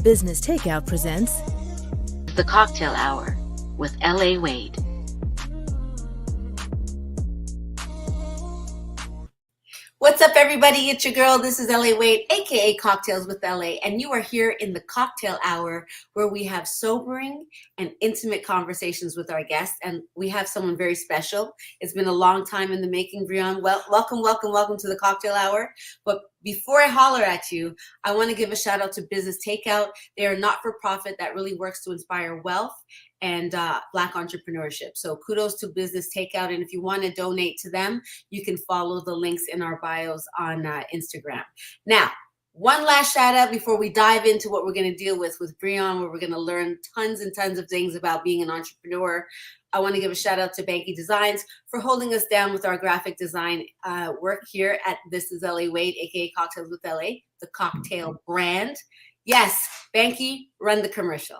Business Takeout presents The Cocktale Hour with L.A. Wade. What's up, everybody? It's your girl. This is L.A. Wade, aka Cocktails with L.A., and you are here in the Cocktale Hour, where we have sobering and intimate conversations with our guests, and we have someone very special. It's been a long time in the making, Brione. Well, welcome to the Cocktale Hour. But before I holler at you, I want to give a shout out to Business Takeout. They are a not-for-profit that really works to inspire wealth and Black entrepreneurship. So kudos to Business Takeout. And if you want to donate to them, you can follow the links in our bios on Instagram. Now, one last shout out before we dive into what we're going to deal with Brione, where we're going to learn tons and tons of things about being an entrepreneur. I want to give a shout out to Banky Designs for holding us down with our graphic design work here at This is L.A. Wade, aka Cocktails with L.A., the cocktail brand. Yes, Banky, run the commercial.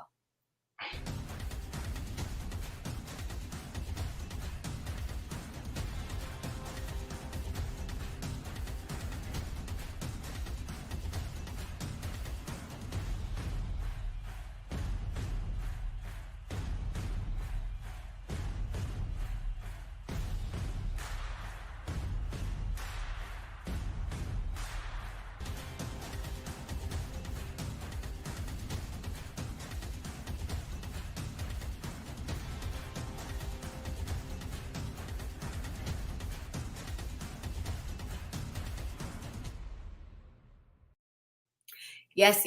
Yes.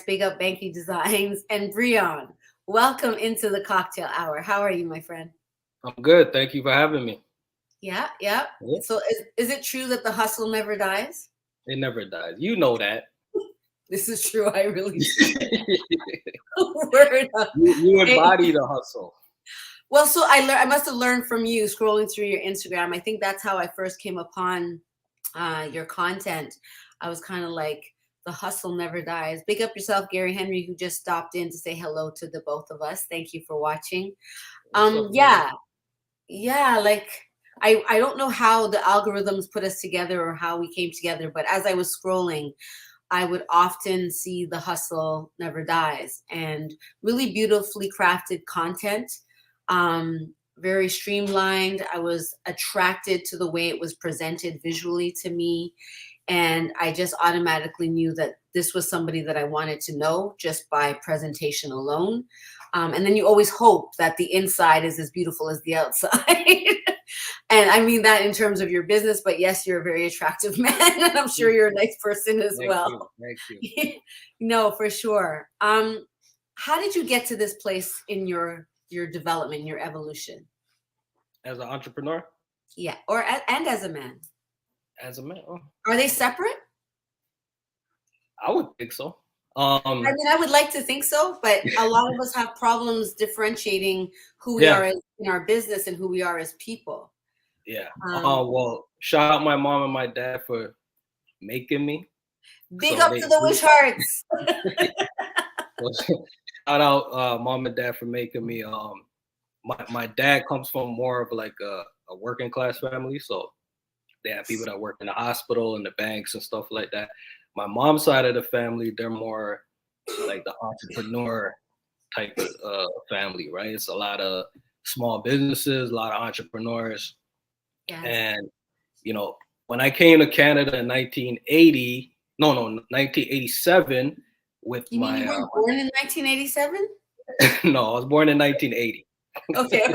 Big up Banky Designs. And Brione, welcome into the Cocktale Hour. How are you, my friend? I'm good. Thank you for having me. Yeah. So is it true that the hustle never dies? It never dies. You know that. This is true. I really do. you embody the hustle. Well, so I must have learned from you scrolling through your Instagram. I think that's how I first came upon your content. I was kind of like, the hustle never dies. Big up yourself, Gary Henry, who just stopped in to say hello to the both of us. Thank you for watching. Yeah. Like I don't know how the algorithms put us together or how we came together, but as I was scrolling, I would often see the hustle never dies and really beautifully crafted content. Very streamlined. I was attracted to the way it was presented visually to me. And I just automatically knew that this was somebody that I wanted to know just by presentation alone. And then you always hope that the inside is as beautiful as the outside. And I mean that in terms of your business, but yes, you're a very attractive man, and I'm sure you're a nice person as well. Thank you. No, for sure. How did you get to this place in your development, your evolution? As an entrepreneur? Yeah, and as a man. As a man. Oh. Are they separate? I would think so. I mean, I would like to think so, but a lot of us have problems differentiating who we are in our business and who we are as people. Yeah. Well, shout out my mom and my dad for making me. Big up to the Wisharts. Shout out mom and dad for making me. My dad comes from more of like a working class family, so they have people that work in the hospital and the banks and stuff like that. My mom's side of the family, they're more like the entrepreneur type of family, right? It's a lot of small businesses, a lot of entrepreneurs. Yes. And, when I came to Canada in 1987 with you my... You were born in 1987? No, I was born in 1980. Okay.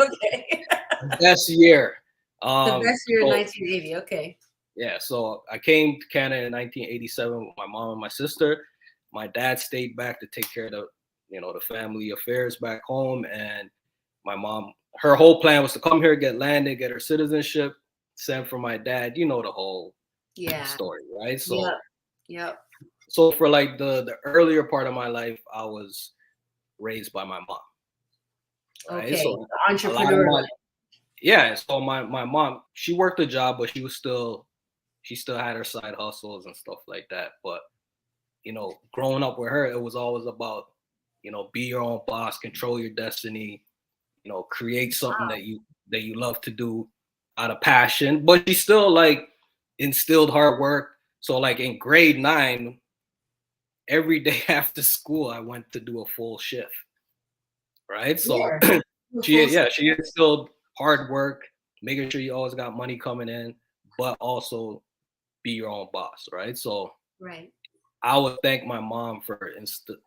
Best year. The best year in 1980, okay. Yeah, so I came to Canada in 1987 with my mom and my sister. My dad stayed back to take care of the family affairs back home. And my mom, her whole plan was to come here, get landed, get her citizenship, send for my dad. You know the whole story, right? So, Yep. So for like the earlier part of my life, I was raised by my mom. Right? Okay, so entrepreneur. Yeah, so my mom, she worked a job, but she still had her side hustles and stuff like that. But, growing up with her, it was always about, be your own boss, control your destiny, create something that you love to do out of passion. But she still like instilled hard work. So like in grade 9, every day after school, I went to do a full shift. Right. So Here. she instilled hard work, making sure you always got money coming in, but also be your own boss. Right. So Right. I would thank my mom for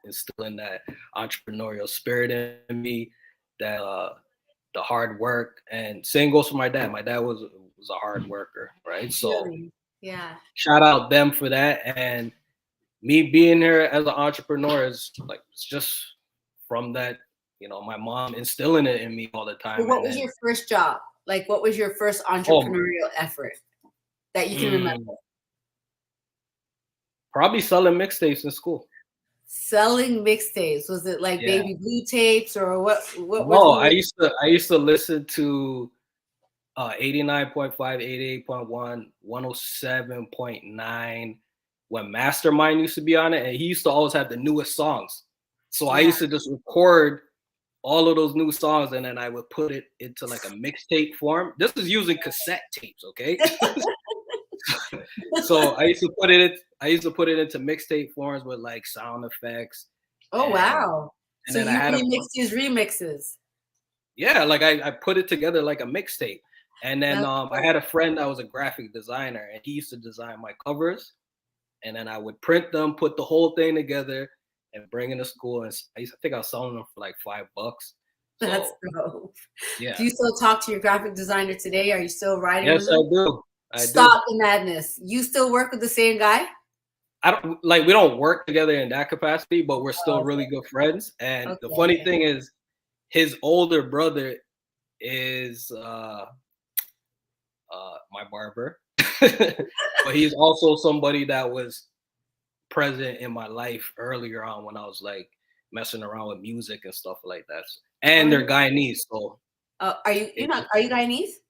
instilling that entrepreneurial spirit in me, that the hard work, and same goes for my dad. My dad was a hard worker, right? So Really? Yeah. shout out them for that. And me being here as an entrepreneur is like, it's just from that, my mom instilling it in me all the So time. what And was then, your first job? Like, what was your first oh, entrepreneurial effort that you can remember? probably selling mixtapes in school. Selling mixtapes. Was it like Yeah. Baby Blue tapes or what? What No, were I used to listen to 89.5, 88.1, 107.9 when Mastermind used to be on it, and he used to always have the newest songs. So I Yeah. used to just record all of those new songs, and then I would put it into like a mixtape form. This is using cassette tapes, okay? So I used to put it into mixtape forms with like sound effects. Oh, wow. And So then I you had remixed his remixes. like I put it together like a mixtape. And then That's I had a friend that was a graphic designer, and he used to design my covers. And then I would print them, put the whole thing together, and bring it to school. And I think I was selling them for like $5. That's So dope. yeah. Do you still talk to your graphic designer today? Are you still writing with Yes, I him? do. I Stop the madness. You still work with the same guy? we don't work together in that capacity, but we're still Oh, really good friends. And the funny okay. thing is, his older brother is my barber, but he's also somebody that was present in my life earlier on when I was like messing around with music and stuff like that. And they're Guyanese, so Are you Guyanese?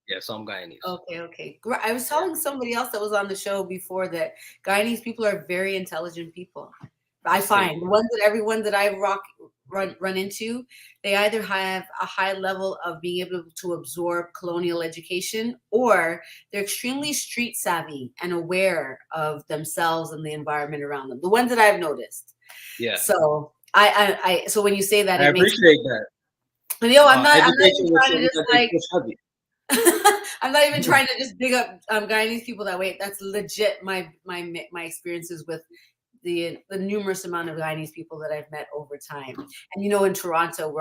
yeah, some Guyanese. Okay. I was telling somebody else that was on the show before that Guyanese people are very intelligent people. I find the ones that everyone that I run into, they either have a high level of being able to absorb colonial education, or they're extremely street savvy and aware of themselves and the environment around them. The ones that I've noticed. Yeah. So so when you say that, I it makes appreciate that. I'm not Education even was trying to something just that they like push heavy. I'm not even trying to just big up Guyanese people that way. That's legit my experiences with the numerous amount of Guyanese people that I've met over time. And in Toronto,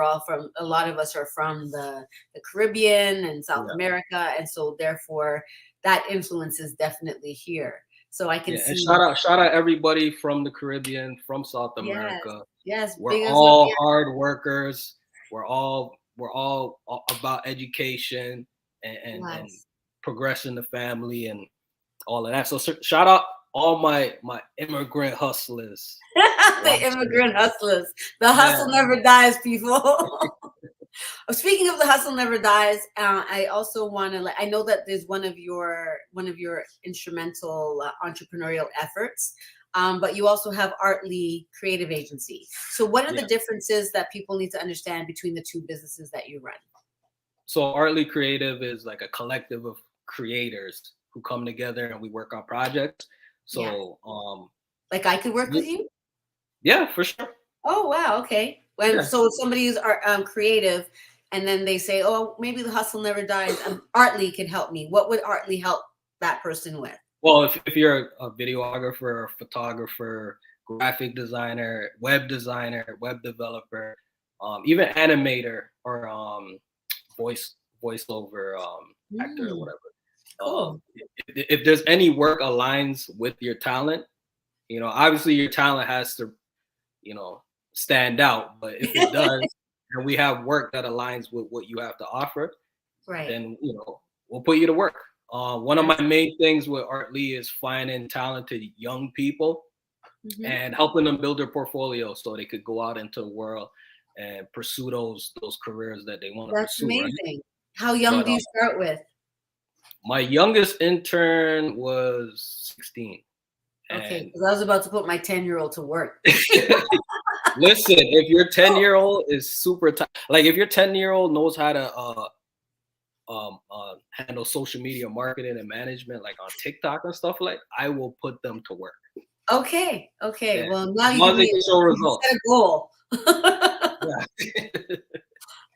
a lot of us are from the Caribbean and South America, and so therefore that influence is definitely here. So I can see. And shout out everybody from the Caribbean, from South America. Yes, we're all hard workers. We're all about education and progressing the family and all of that. So shout out all my immigrant hustlers. The immigrant hustlers. The hustle never dies, people. Speaking of the hustle never dies, I also want to I know that there's one of your instrumental entrepreneurial efforts, but you also have Artly Creative Agency. So what are the differences that people need to understand between the two businesses that you run? So Artly Creative is like a collective of creators who come together and we work on projects. So like I could work with you? Yeah, for sure. Oh wow, okay. So if somebody is creative and then they say, oh, maybe the hustle never dies, Artly can help me. What would Artly help that person with? Well, if you're a videographer, a photographer, graphic designer, web developer, even animator or voiceover actor or whatever. Cool. If there's any work aligns with your talent, obviously your talent has to, stand out. But if it does, and we have work that aligns with what you have to offer, then we'll put you to work. One of my main things with Artly is finding talented young people and helping them build their portfolio so they could go out into the world and pursue those careers that they want to pursue. That's amazing. Right? How young do you start with? My youngest intern was 16. Okay, because I was about to put my 10-year-old to work. Listen, if your 10-year-old is super like if your 10-year-old knows how to handle social media marketing and management, like on TikTok and stuff, like I will put them to work. Okay. Yeah. Well, now As you long give as they me can show you results. set a goal. Yeah.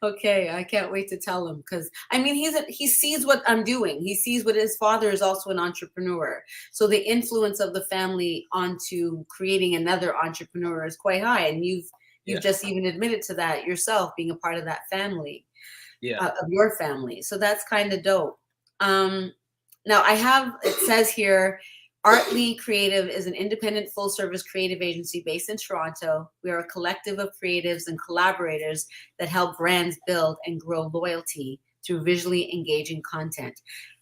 Okay, I can't wait to tell him, because I mean he sees what I'm doing. He sees what his father is also an entrepreneur. So the influence of the family onto creating another entrepreneur is quite high, and you've Yeah. just even admitted to that yourself, being a part of that family, Yeah. of your family. So that's kind of dope. Now it says here, Artly Creative is an independent full-service creative agency based in Toronto. We are a collective of creatives and collaborators that help brands build and grow loyalty through visually engaging content.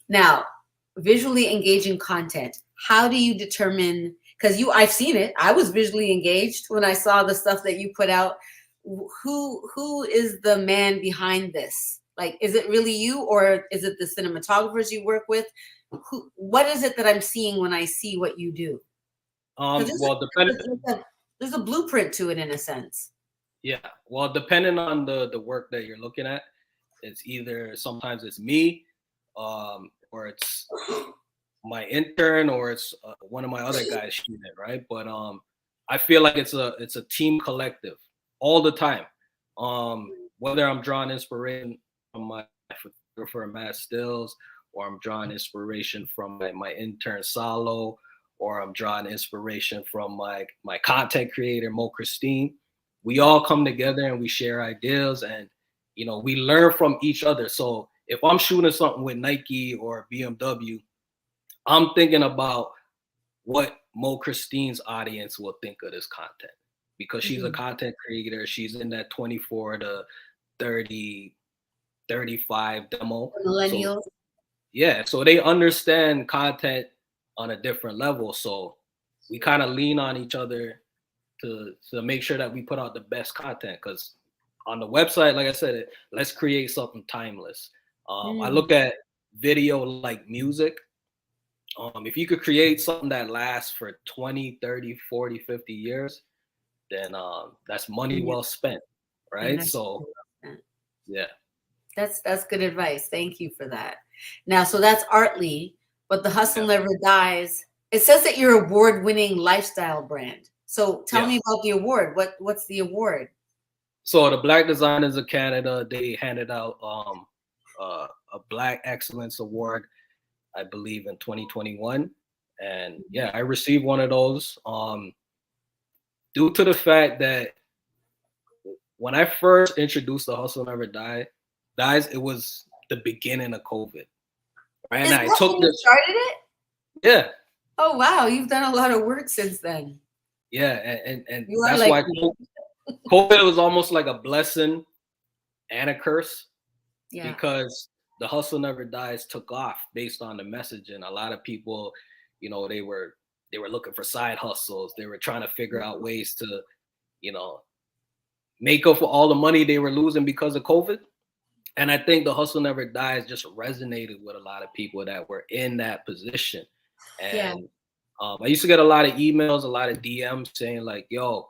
Now, visually engaging content, how do you determine, because I've seen it. I was visually engaged when I saw the stuff that you put out. Who is the man behind this? Like, is it really you, or is it the cinematographers you work with? What is it that I'm seeing when I see what you do? Well, depending. There's a blueprint to it, in a sense. Yeah. Well, depending on the work that you're looking at, it's either sometimes it's me, or it's my intern, or it's one of my other guys shooting it, right? But I feel like it's a team collective all the time. Whether I'm drawing inspiration from my photographer Matt Stills, or I'm drawing inspiration from my intern Salo, or I'm drawing inspiration from my content creator Mo Christine. We all come together and we share ideas, and we learn from each other. So if I'm shooting something with Nike or BMW, I'm thinking about what Mo Christine's audience will think of this content, because she's a content creator. She's in that 24 to 30, 35 demo. Millennials. So, yeah, so they understand content on a different level. So we kind of lean on each other to make sure that we put out the best content. Because on the website, like I said, let's create something timeless. I look at video like music. If you could create something that lasts for 20, 30, 40, 50 years, then that's money well spent, right? So, yeah. That's good advice. Thank you for that. Now, so that's Artly, but the hustle never dies. It says that you're award-winning lifestyle brand. So tell me about the award. What's the award? So the Black Designers of Canada, they handed out a Black Excellence Award, I believe, in 2021. And yeah, I received one of those due to the fact that when I first introduced The Hustle Never Dies, it was the beginning of COVID. Right? And I took this. Started it? Yeah. Oh wow, you've done a lot of work since then. Yeah, and that's why COVID was almost like a blessing and a curse. Yeah. Because The Hustle Never Dies took off based on the message, and a lot of people, they were looking for side hustles. They were trying to figure out ways to, make up for all the money they were losing because of COVID. And I think The Hustle Never Dies just resonated with a lot of people that were in that position. And I used to get a lot of emails, a lot of DMs saying like, yo,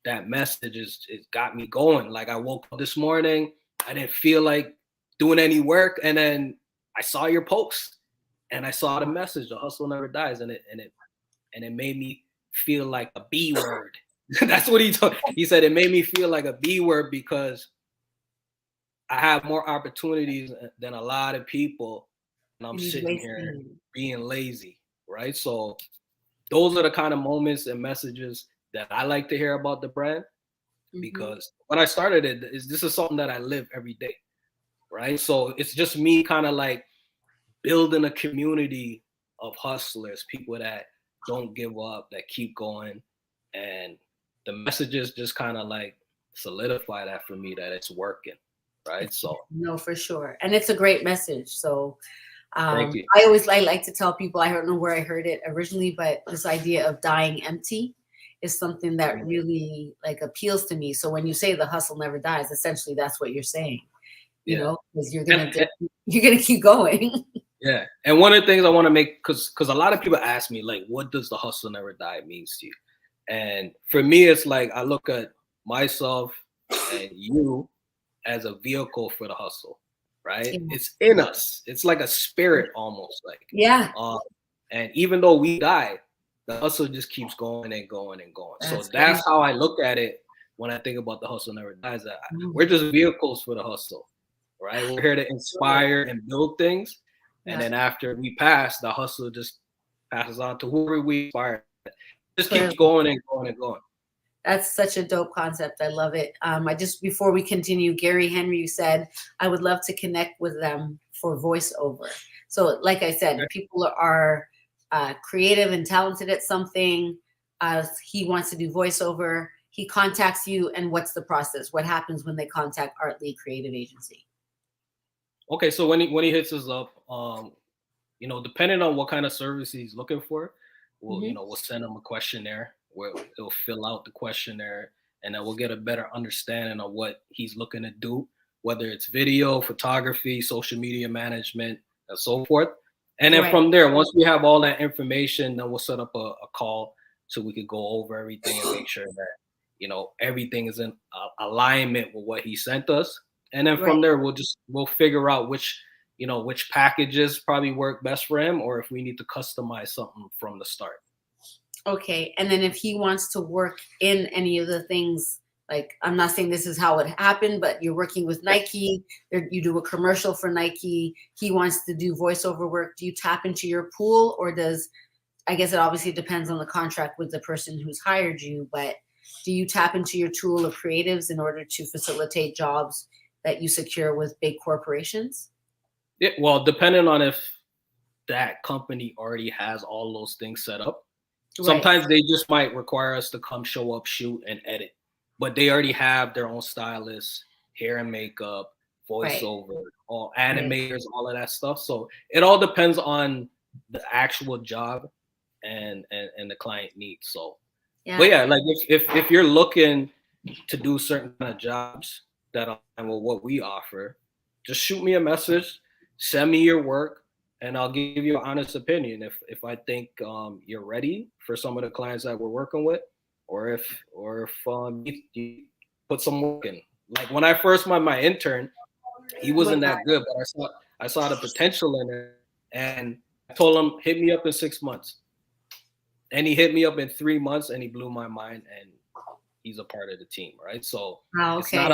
that message it got me going. Like, I woke up this morning, I didn't feel like doing any work, and then I saw your post and I saw the message, The Hustle Never Dies, and it made me feel like a B word. That's what he told. He said it made me feel like a B word because I have more opportunities than a lot of people, and I'm sitting here being lazy, right? So those are the kind of moments and messages that I like to hear about the brand, because when I started it, this is something that I live every day, right? So it's just me kind of like building a community of hustlers, people that don't give up, that keep going, and the messages just kind of like solidify that for me, that it's working, right? So no, for sure, and it's a great message. So thank you. I always like to tell people, I don't know where I heard it originally, but this idea of dying empty is something that really like appeals to me. So when you say the hustle never dies, essentially that's what you're saying, you know, because you're gonna keep going. Yeah, and one of the things I want to make, because a lot of people ask me like, what does the hustle never die means to you? And for me, it's like I look at myself and you as a vehicle for the hustle, right? Yeah. It's in us. It's like a spirit almost, like. Yeah. And even though we die, the hustle just keeps going and going and going. So That's that's crazy. how I look at it when I think about the hustle never dies. Mm. We're just vehicles for the hustle, right? We're here to inspire and build things. And Yeah. then after we pass, the hustle just passes on to whoever we inspire. It just keeps Clearly. going and going and going. That's such a dope concept. I love it. Before we continue, Gary Henry, you said, I would love to connect with them for voiceover. So like I said, Okay. people are creative and talented at something. He wants to do voiceover. He contacts you, and what's the process? What happens when they contact Artly Creative Agency? Okay, so when he hits us up, depending on what kind of service he's looking for, we'll send him a questionnaire where he'll fill out the questionnaire, and then we'll get a better understanding of what he's looking to do, whether it's video, photography, social media management, and so forth. And then from there, once we have all that information, then we'll set up a call so we could go over everything and make sure that everything is in alignment with what he sent us. And then from there, we'll figure out which packages probably work best for him, or if we need to customize something from the start. Okay. And then if he wants to work in any of the things, like, I'm not saying this is how it happened, but you're working with Nike, you do a commercial for Nike, he wants to do voiceover work. Do you tap into your pool, or I guess it obviously depends on the contract with the person who's hired you, but do you tap into your tool of creatives in order to facilitate jobs that you secure with big corporations? Yeah, well, depending on if that company already has all those things set up. Sometimes they just might require us to come show up, shoot, and edit. But they already have their own stylists, hair and makeup, voiceover, all animators, all of that stuff. So it all depends on the actual job and the client needs. So, but yeah, like if you're looking to do certain kind of jobs that align with what we offer, just shoot me a message, send me your work, and I'll give you an honest opinion if I think you're ready for some of the clients that we're working with, or if you put some work in. Like when I first met my intern, he wasn't that good, but I saw the potential in it, and I told him, hit me up in 6 months. And he hit me up in 3 months, and he blew my mind, and he's a part of the team, right? So it's not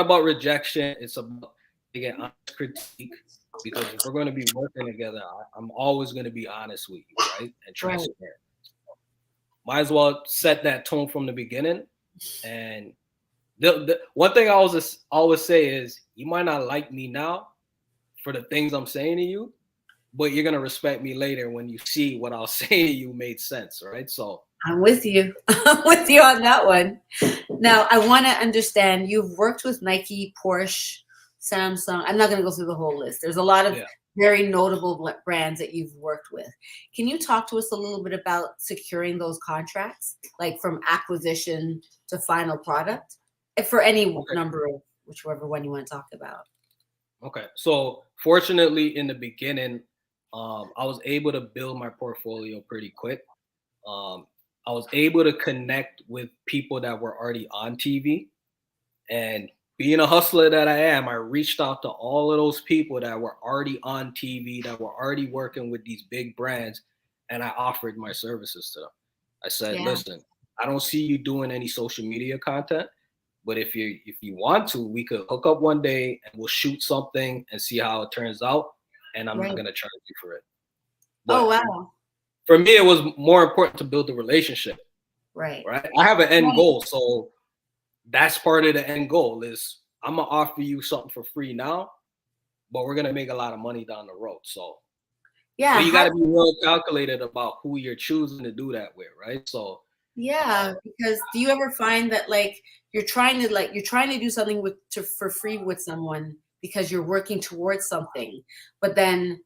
about rejection. It's about getting honest critique, because if we're going to be working together, I'm always going to be honest with you, right? And transparent. Might as well set that tone from the beginning. And the one thing I always say is, you might not like me now for the things I'm saying to you, but you're going to respect me later when you see what I was saying to you made sense, right? So I'm with you. I'm with you on that one. Now, I want to understand, you've worked with Nike, Porsche, Samsung. I'm not going to go through the whole list. There's a lot of very notable brands that you've worked with. Can you talk to us a little bit about securing those contracts, like from acquisition to final product, for any number of whichever one you want to talk about? Okay. So fortunately, in the beginning, I was able to build my portfolio pretty quick. I was able to connect with people that were already on TV, and being a hustler that I am, I reached out to all of those people that were already on TV, that were already working with these big brands, and I offered my services to them. I said, listen, I don't see you doing any social media content, but if you want to, we could hook up one day and we'll shoot something and see how it turns out, and I'm not going to charge you for it. But for me, it was more important to build the relationship. Right. I have an end goal, so that's part of the end goal is I'm going to offer you something for free now, but we're going to make a lot of money down the road. So but you got to be well calculated about who you're choosing to do that with, right? So because do you ever find that like you're trying to do something for free with someone because you're working towards something, but then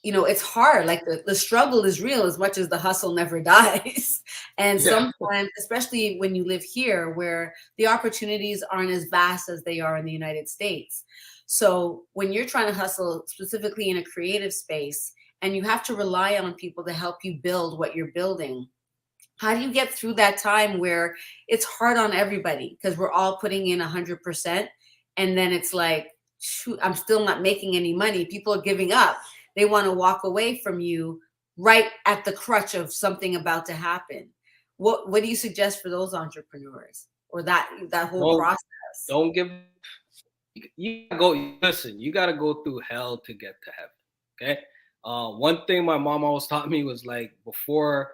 it's hard. Like the struggle is real as much as the hustle never dies. And sometimes, especially when you live here where the opportunities aren't as vast as they are in the United States. So when you're trying to hustle specifically in a creative space and you have to rely on people to help you build what you're building, how do you get through that time where it's hard on everybody because we're all putting in 100%, and then it's like, shoot, I'm still not making any money. People are giving up. They want to walk away from you, right at the crutch of something about to happen. What do you suggest for those entrepreneurs or that whole Don't process? don't give. You gotta go. Listen, you gotta go through hell to get to heaven. Okay. One thing my mom always taught me was like before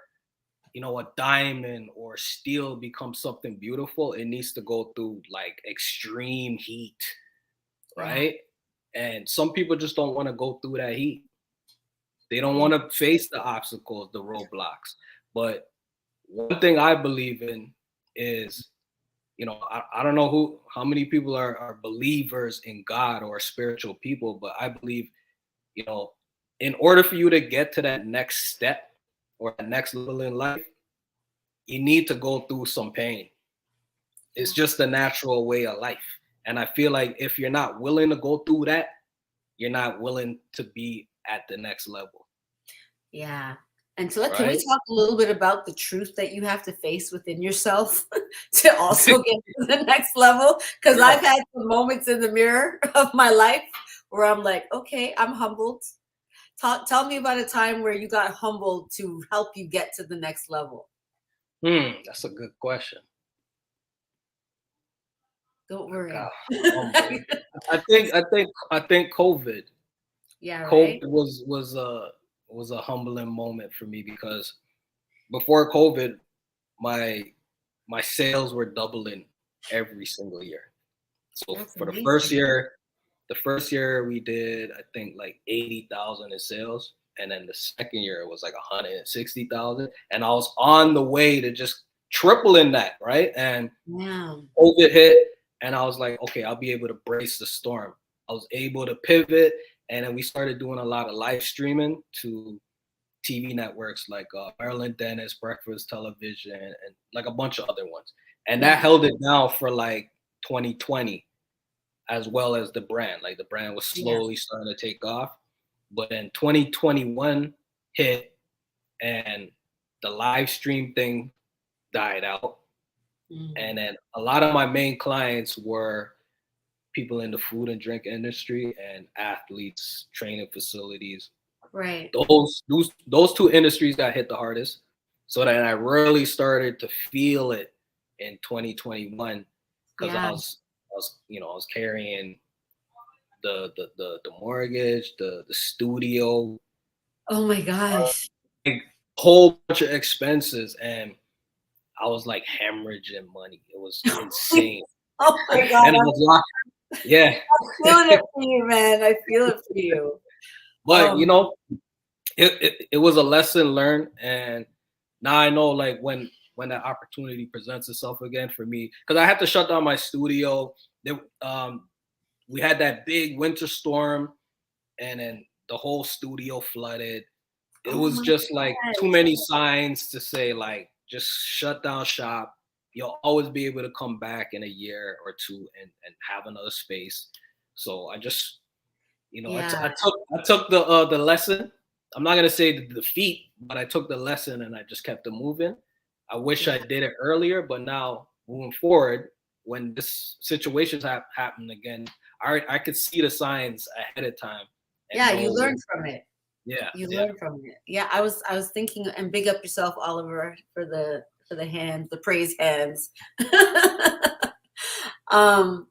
a diamond or steel becomes something beautiful, it needs to go through like extreme heat, Yeah. right? And some people just don't want to go through that heat. They don't Yeah. want to face the obstacles, the roadblocks. But one thing I believe in is, I don't know how many people are believers in God or spiritual people, but I believe, in order for you to get to that next step or that next level in life, you need to go through some pain. It's just the natural way of life. And I feel like if you're not willing to go through that, you're not willing to be at the next level. Yeah. And so can we Right? talk a little bit about the truth that you have to face within yourself to also get to the next level? Because Yeah. I've had some moments in the mirror of my life where I'm like, okay, I'm humbled. Tell me about a time where you got humbled to help you get to the next level. That's a good question. Don't worry. God, humble. I think COVID. Yeah, COVID right? was a humbling moment for me because before COVID, my sales were doubling every single year. So That's for amazing. the first year we did I think like 80,000 in sales, and then the second year it was like 160,000, and I was on the way to just tripling that, right? And Yeah. COVID hit, and I was like, okay, I'll be able to brace the storm. I was able to pivot, and then we started doing a lot of live streaming to TV networks like Maryland Dennis, Breakfast Television, and like a bunch of other ones. And that Yeah. held it down for like 2020, as well as the brand. Like the brand was Yeah. slowly starting to take off. But then 2021 hit, and the live stream thing died out. And then a lot of my main clients were people in the food and drink industry and athletes, training facilities. Right. Those two industries got hit the hardest. So then I really started to feel it in 2021 because Yeah. I was carrying the mortgage, the studio, Oh my gosh. a whole bunch of expenses, and I was like hemorrhaging money. It was insane. Oh my God. And it was yeah. I'm feeling it for you, man. I feel it for you. But Um, it was a lesson learned, and now I know like when that opportunity presents itself again for me, because I had to shut down my studio. We had that big winter storm, and then the whole studio flooded. It oh was my just like too God. many signs to say like just shut down shop. You'll always be able to come back in a year or two and have another space. So I just Yeah. I took the lesson. I'm not gonna say the defeat, but I took the lesson and I just kept it moving. I wish Yeah. I did it earlier, but now moving forward, when this situation's happen again, I could see the signs ahead of time and Yeah, you know. learn from it. Yeah, You yeah. learn from it. Yeah, I was thinking, and big up yourself, Oliver, for the hands, the praise hands. um,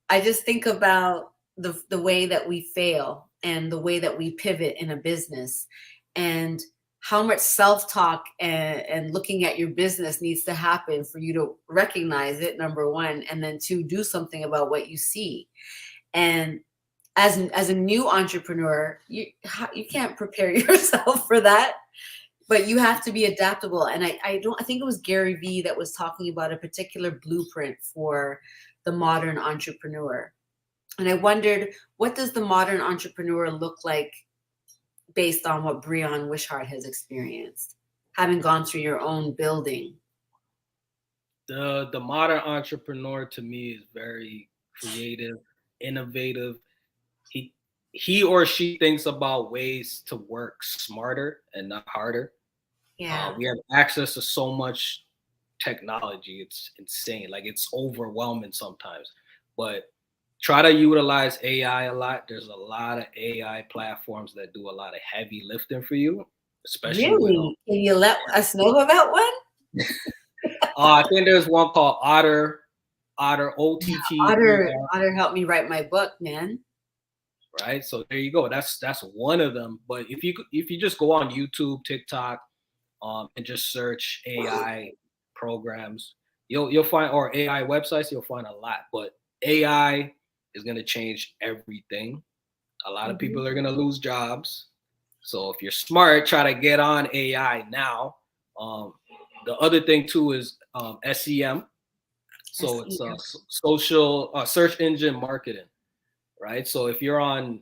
I just think about the way that we fail and the way that we pivot in a business, and how much self-talk and looking at your business needs to happen for you to recognize it, number one, and then two, do something about what you see. And as a new entrepreneur, you can't prepare yourself for that, but you have to be adaptable. And I think it was Gary Vee that was talking about a particular blueprint for the modern entrepreneur. And I wondered, what does the modern entrepreneur look like based on what Brione Wishart has experienced, having gone through your own building? The modern entrepreneur to me is very creative, innovative. He he or she thinks about ways to work smarter and not harder. Yeah. We have access to so much technology. It's insane. Like it's overwhelming sometimes. But try to utilize AI a lot. There's a lot of AI platforms that do a lot of heavy lifting for you. especially with Really? Can you let us know about one? I think there's one called Otter OTT. Otter helped me write my book, man. Right, so there you go. That's one of them. But if you just go on YouTube, TikTok, and just search AI programs, you'll find, or AI websites, you'll find a lot. But AI is gonna change everything. A lot of people are gonna lose jobs. So if you're smart, try to get on AI now. The other thing too is SEM. So it's social search engine marketing, right? So if you're on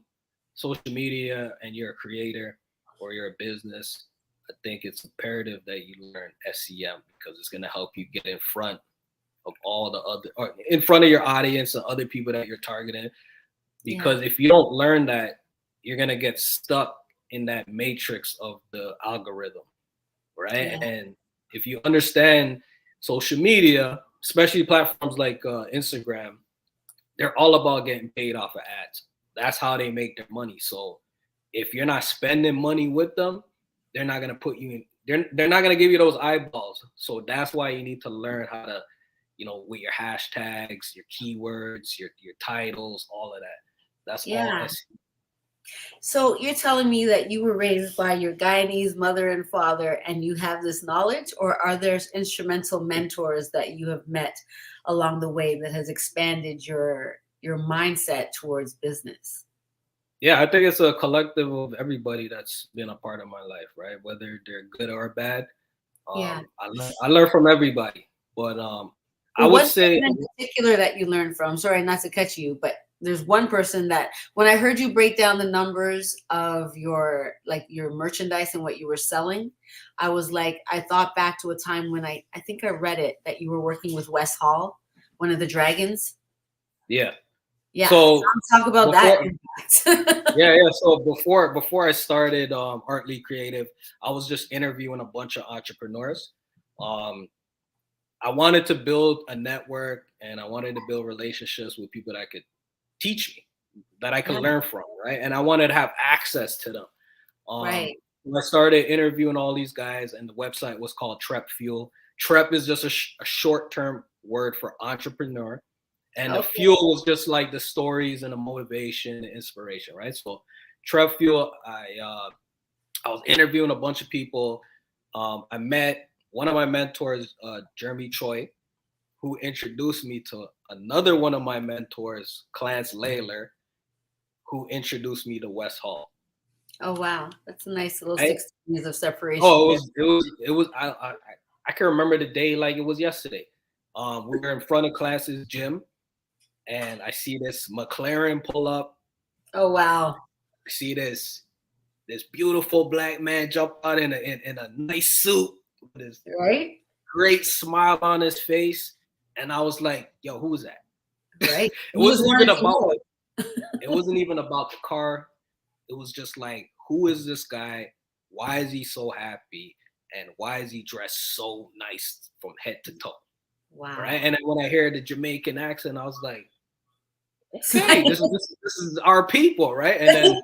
social media and you're a creator or you're a business, I think it's imperative that you learn SEM, because it's going to help you get in front of all the other, or in front of your audience and other people that you're targeting. Because if you don't learn that, you're going to get stuck in that matrix of the algorithm, right? And if you understand social media, especially platforms like Instagram, they're all about getting paid off of ads. That's how they make their money. So if you're not spending money with them, they're not gonna put you in. They're not gonna give you those eyeballs. So that's why you need to learn how to, with your hashtags, your keywords, your titles, all of that. That's all SEO. So you're telling me that you were raised by your Guyanese mother and father, and you have this knowledge, or are there instrumental mentors that you have met along the way that has expanded your mindset towards business? Yeah, I think it's a collective of everybody that's been a part of my life, right? Whether they're good or bad. I learn from everybody, but I would say in particular that you learned from. Sorry, not to cut you, but there's one person that when I heard you break down the numbers of your merchandise and what you were selling, I was like, I thought back to a time when I think I read it that you were working with Wes Hall, one of the dragons. Yeah. So let's talk about that impact. Yeah. So before I started Artly Creative, I was just interviewing a bunch of entrepreneurs. I wanted to build a network, and I wanted to build relationships with people that could teach me, that I could learn from, right? And I wanted to have access to them. Right. I started interviewing all these guys, and the website was called Trep Fuel. Trep is just a short-term word for entrepreneur. And the fuel was just like the stories and the motivation and inspiration, right? So Trep Fuel, I was interviewing a bunch of people. I met one of my mentors, Jeremy Choi, who introduced me to another one of my mentors, Clarence Layler, who introduced me to Wes Hall. Oh wow, that's a nice little 6 years of separation. Oh, it was. I can remember the day like it was yesterday. We were in front of class's gym, and I see this McLaren pull up. Oh wow! I see this beautiful black man jump out in a nice suit with his great smile on his face, and I was like, "Yo, who is that?" Right? It wasn't even about the car. It was just like, who is this guy? Why is he so happy? And why is he dressed so nice from head to toe? Wow! Right? And then when I heard the Jamaican accent, I was like, okay, this is our people, right? And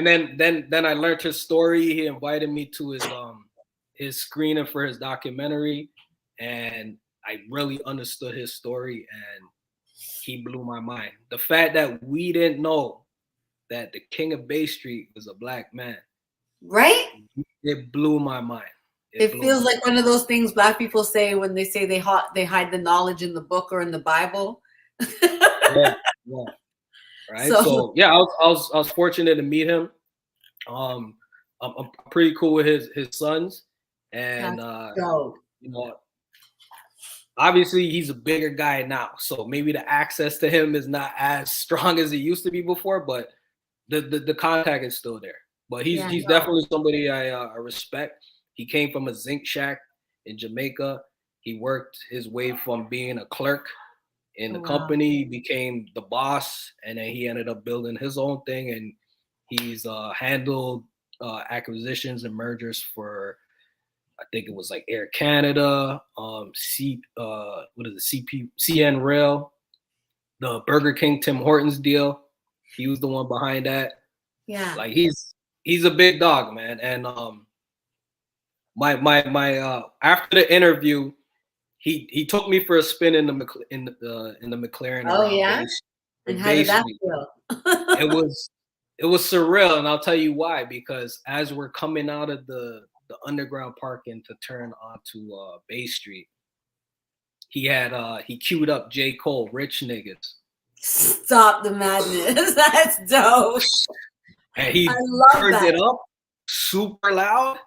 then and then I learned his story. He invited me to his screening for his documentary, and I really understood his story, and he blew my mind. The fact that we didn't know that the King of Bay Street was a black man, right? It blew my mind. It feels like one of those things black people say when they say they hide the knowledge in the book or in the Bible. Yeah. Right. So yeah, I was fortunate to meet him. I'm pretty cool with his sons, and obviously he's a bigger guy now, so maybe the access to him is not as strong as it used to be before, but the contact is still there. But he's definitely somebody I respect. He came from a zinc shack in Jamaica. He worked his way from being a clerk in the company, became the boss, and then he ended up building his own thing, and he's handled acquisitions and mergers for, I think it was like Air Canada, CN Rail, the Burger King Tim Hortons deal. He was the one behind that. Yeah. Like he's he's a big dog, man. And my after the interview, he took me for a spin in the McLaren Oh around yeah, and how Bay did that Street. feel? It was surreal, and I'll tell you why. Because as we're coming out of the underground parking to turn onto Bay Street, he queued up J. Cole, Rich Niggas. Stop the madness. That's dope. And I he love turned that. it up super loud,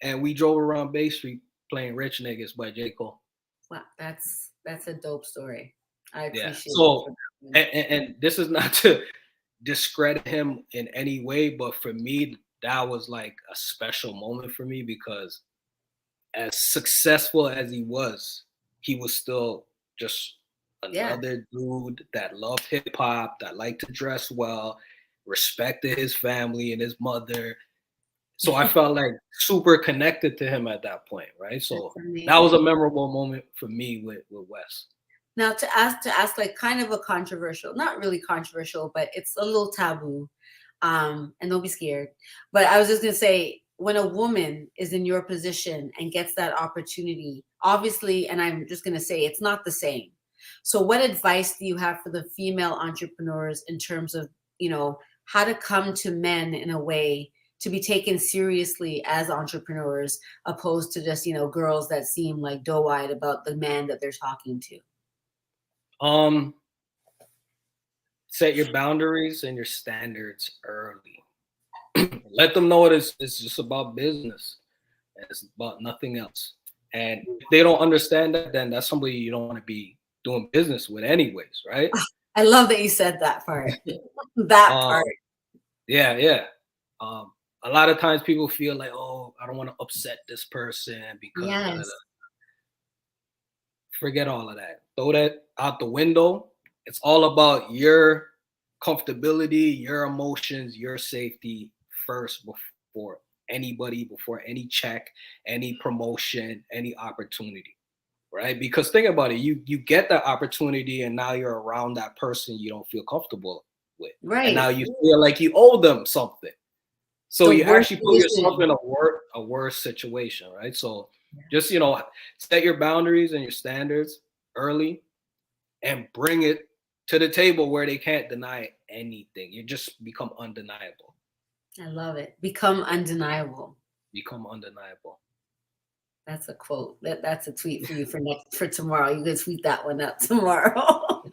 and we drove around Bay Street playing Rich Niggas by J. Cole. Wow, that's a dope story. I Yeah. appreciate So, it. and this is not to discredit him in any way, but for me, that was like a special moment for me because as successful as he was still just another dude that loved hip hop, that liked to dress well, respected his family and his mother. So I felt like super connected to him at that point, right? So that was a memorable moment for me with Wes. Now to ask like kind of a controversial, not really controversial, but it's a little taboo. And don't be scared. But I was just gonna say, when a woman is in your position and gets that opportunity, obviously, and I'm just gonna say it's not the same. So what advice do you have for the female entrepreneurs in terms of, how to come to men in a way to be taken seriously as entrepreneurs, opposed to just, girls that seem like doe-eyed about the man that they're talking to? Set your boundaries and your standards early. Let them know it's just about business. It's about nothing else. And if they don't understand that, then that's somebody you don't want to be doing business with anyways, right? I love that you said that part. That part. Yeah. A lot of times people feel like, oh, I don't want to upset this person because forget all of that. Throw that out the window. It's all about your comfortability, your emotions, your safety first before anybody, before any check, any promotion, any opportunity, right? Because think about it, you get that opportunity and now you're around that person you don't feel comfortable with. Right. And now you feel like you owe them something. So you actually put yourself in a worse situation, right? So just, set your boundaries and your standards early and bring it to the table where they can't deny anything. You just become undeniable. I love it. Become undeniable. Become undeniable. That's a quote. That's a tweet for you for tomorrow. You can tweet that one up tomorrow.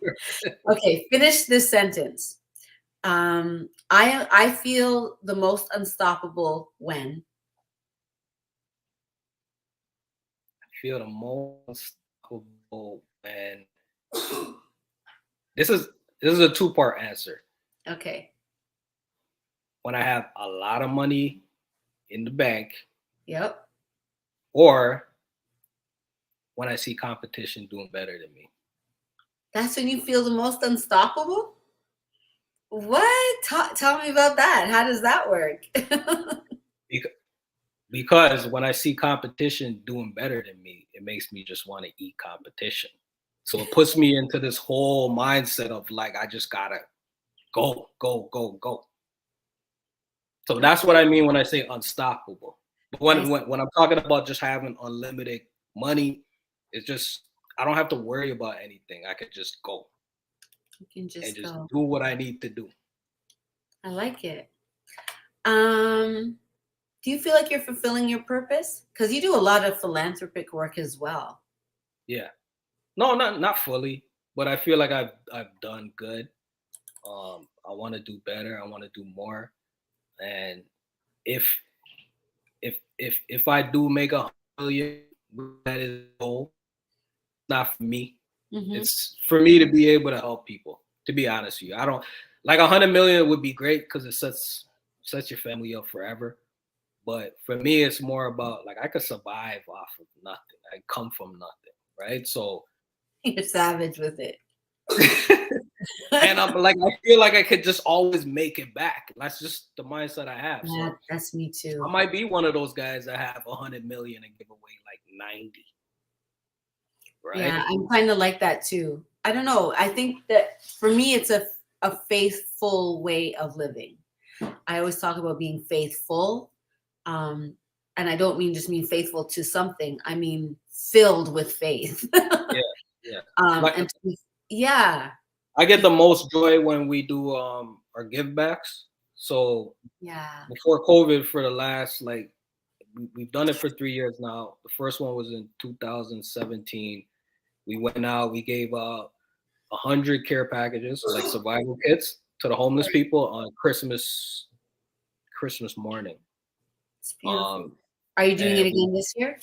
Okay, finish this sentence. I feel the most unstoppable when. I feel the most unstoppable when. This is a two-part answer. Okay. When I have a lot of money in the bank. Yep. Or when I see competition doing better than me. That's when you feel the most unstoppable? What? Tell me about that. How does that work? Because when I see competition doing better than me, it makes me just want to eat competition. So it puts me into this whole mindset of like, I just gotta go. So that's what I mean when I say unstoppable. But when I'm talking about just having unlimited money, it's just, I don't have to worry about anything. I could just go. You can just do what I need to do. I like it. Do you feel like you're fulfilling your purpose? Because you do a lot of philanthropic work as well. Yeah. No, not fully, but I feel like I've done good. I want to do better. I want to do more. And if I do make $100 million, that is a goal. Not for me. Mm-hmm. It's for me to be able to help people. To be honest with you, I don't like 100 million would be great because it sets your family up forever. But for me, it's more about like I could survive off of nothing. I come from nothing, right? So you're savage with it. And I'm like, I feel like I could just always make it back. That's just the mindset I have. Yeah, so that's me too. I might be one of those guys that have 100 million and give away like 90. Right? Yeah, I'm kind of like that too. I don't know. I think that for me, it's a faithful way of living. I always talk about being faithful. And I don't mean faithful to something. I mean filled with faith. Yeah, yeah. Like And yeah, I get the most joy when we do our give backs. So yeah. before COVID, for the last we've done it for 3 years now. The first one was in 2017. We went out, we gave 100 care packages, like survival kits, to the homeless people on Christmas morning. It's beautiful. Are you doing it again this year?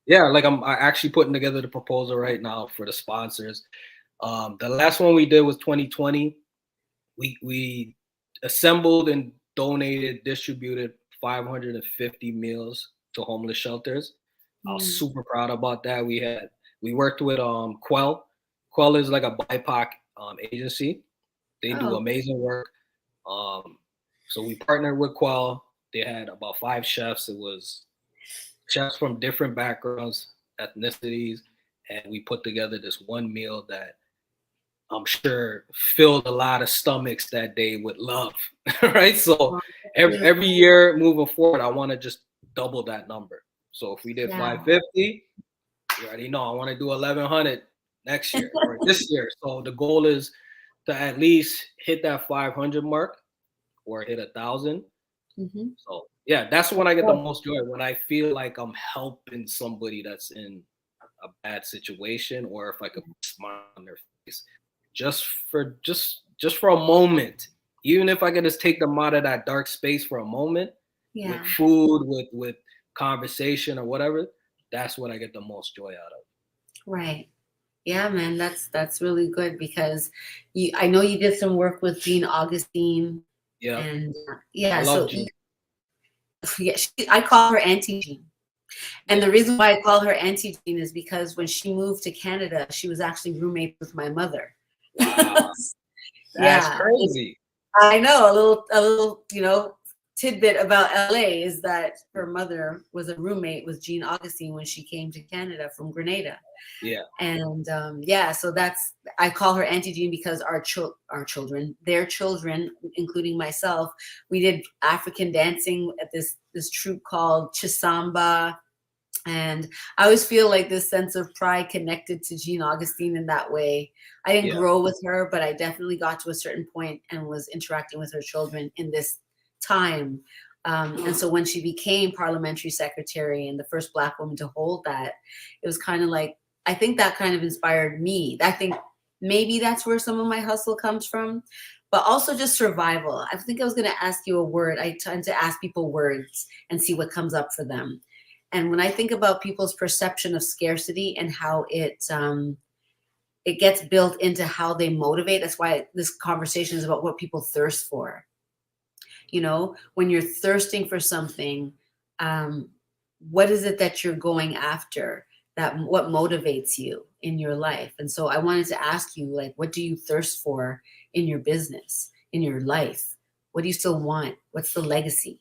Yeah, like I'm actually putting together the proposal right now for the sponsors. The last one we did was 2020. We assembled and distributed 550 meals to homeless shelters. I was super proud about that. We worked with Quell. Quell is like a BIPOC agency. They do amazing work. So we partnered with Quell. They had about 5 chefs. It was chefs from different backgrounds, ethnicities, and we put together this one meal that I'm sure filled a lot of stomachs that they would love, right? So every year moving forward, I want to just double that number. So if we did 550, you already know I want to do 1,100 next year or this year. So the goal is to at least hit that 500 mark or hit 1,000. So yeah, that's when I get the most joy, when I feel like I'm helping somebody that's in a bad situation, or if I could smile on their face just for a moment, even if I could just take them out of that dark space for a moment, with food, with conversation or whatever. That's what I get the most joy out of. Right. Yeah, man, that's really good, because I know you did some work with Jean Augustine. Yeah. And I love Jean. I call her Auntie Jean. And the reason why I call her Auntie Jean is because when she moved to Canada, she was actually roommates with my mother. Wow. That's crazy. I know, a little, tidbit about LA is that her mother was a roommate with Jean Augustine when she came to Canada from Grenada. Yeah. And so I call her Auntie Jean because our children, their children, including myself, we did African dancing at this troupe called Chisamba. And I always feel like this sense of pride connected to Jean Augustine in that way. I didn't grow with her, but I definitely got to a certain point and was interacting with her children in this time. And so when she became parliamentary secretary and the first Black woman to hold that, it was kind of like, I think that kind of inspired me. I think maybe that's where some of my hustle comes from, but also just survival. I think I was going to ask you a word. I tend to ask people words and see what comes up for them. And when I think about people's perception of scarcity and how it gets built into how they motivate, that's why this conversation is about what people thirst for. When you're thirsting for something, what is it that you're going after? What motivates you in your life? And so I wanted to ask you, like, what do you thirst for in your business, in your life? What do you still want? What's the legacy?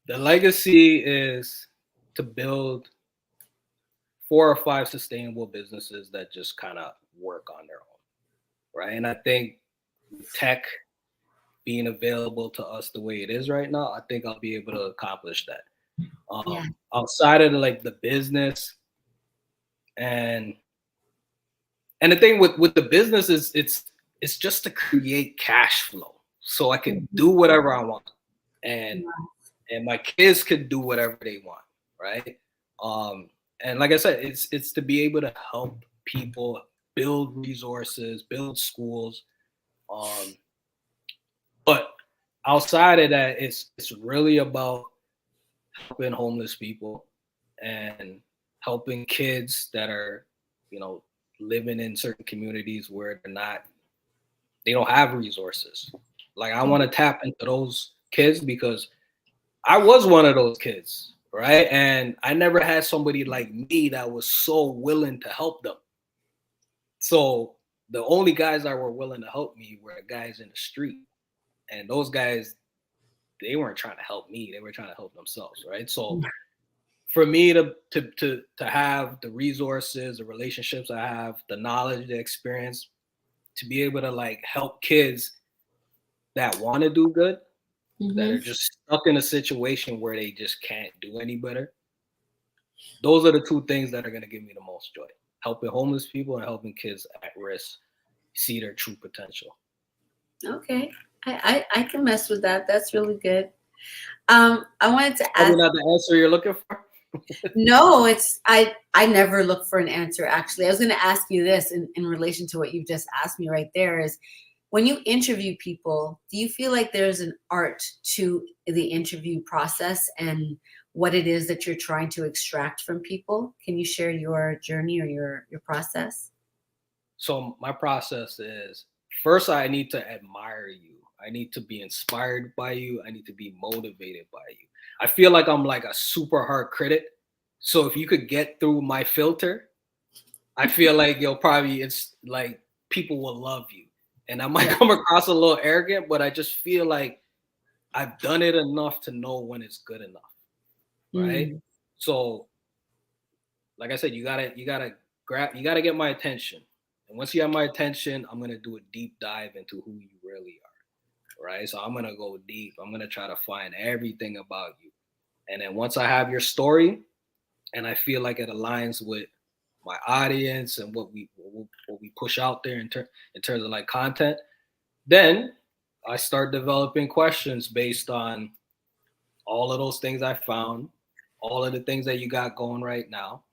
The legacy is to build 4 or 5 sustainable businesses that just kind of work on their own, right? And I think tech being available to us the way it is right now, I think I'll be able to accomplish that. Outside of the business, and the thing with the business is it's just to create cash flow so I can do whatever I want, and my kids could do whatever they want, right? And like I said, it's to be able to help people build resources, build schools. But outside of that, it's really about helping homeless people and helping kids that are, living in certain communities where they don't have resources. Like, I want to tap into those kids because I was one of those kids, right? And I never had somebody like me that was so willing to help them. So the only guys that were willing to help me were the guys in the street. And those guys, they weren't trying to help me. They were trying to help themselves, right? So for me to have the resources, the relationships I have, the knowledge, the experience, to be able to help kids that want to do good, that are Mhm. just stuck in a situation where they just can't do any better. Those are the two things that are going to give me the most joy: helping homeless people and helping kids at risk see their true potential. Okay. I can mess with that. That's really good. I wanted to Probably ask. not the answer you're looking for. No, it's I never look for an answer actually. I was going to ask you this in relation to what you just asked me right there is when you interview people, do you feel like there's an art to the interview process and what it is that you're trying to extract from people? Can you share your journey or your process? So my process is, first I need to admire you. I need to be inspired by you. I need to be motivated by you. I feel like I'm like a super hard critic. So if you could get through my filter, I feel like you'll probably, it's like people will love you. And I might Yeah. come across a little arrogant, but I just feel like I've done it enough to know when it's good enough. Right. Mm. So like I said, you gotta get my attention. And once you have my attention, I'm gonna do a deep dive into who you really are. Right. So I'm gonna go deep. I'm gonna try to find everything about you. And then once I have your story and I feel like it aligns with my audience and what we push out there in terms of like content, then I start developing questions based on all of those things I found, all of the things that you got going right now.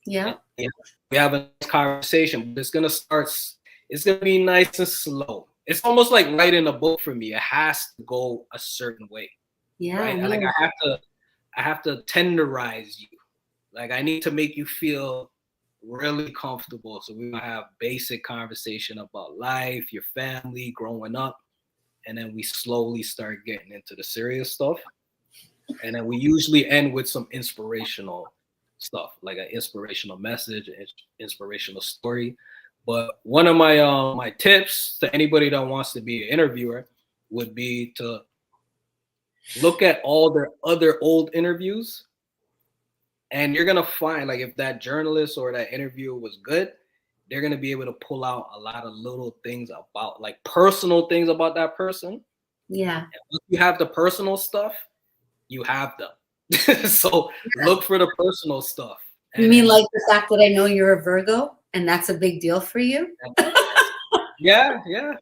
Yeah. And we have a conversation, but it's gonna be nice and slow. It's almost like writing a book for me. It has to go a certain way, Yeah. right? And like No. I have to tenderize you. Like I need to make you feel really comfortable. So we're gonna have basic conversation about life, your family, growing up, and then we slowly start getting into the serious stuff. And then we usually end with some inspirational stuff, like an inspirational message, an inspirational story. But one of my tips to anybody that wants to be an interviewer would be to look at all their other old interviews, and you're gonna find, like, if that journalist or that interviewer was good, they're gonna be able to pull out a lot of little things about, like, personal things about that person. Yeah. And once you have the personal stuff, you have them. So look for the personal stuff. You And mean then like the fact that I know you're a Virgo and that's a big deal for you? yeah, yeah,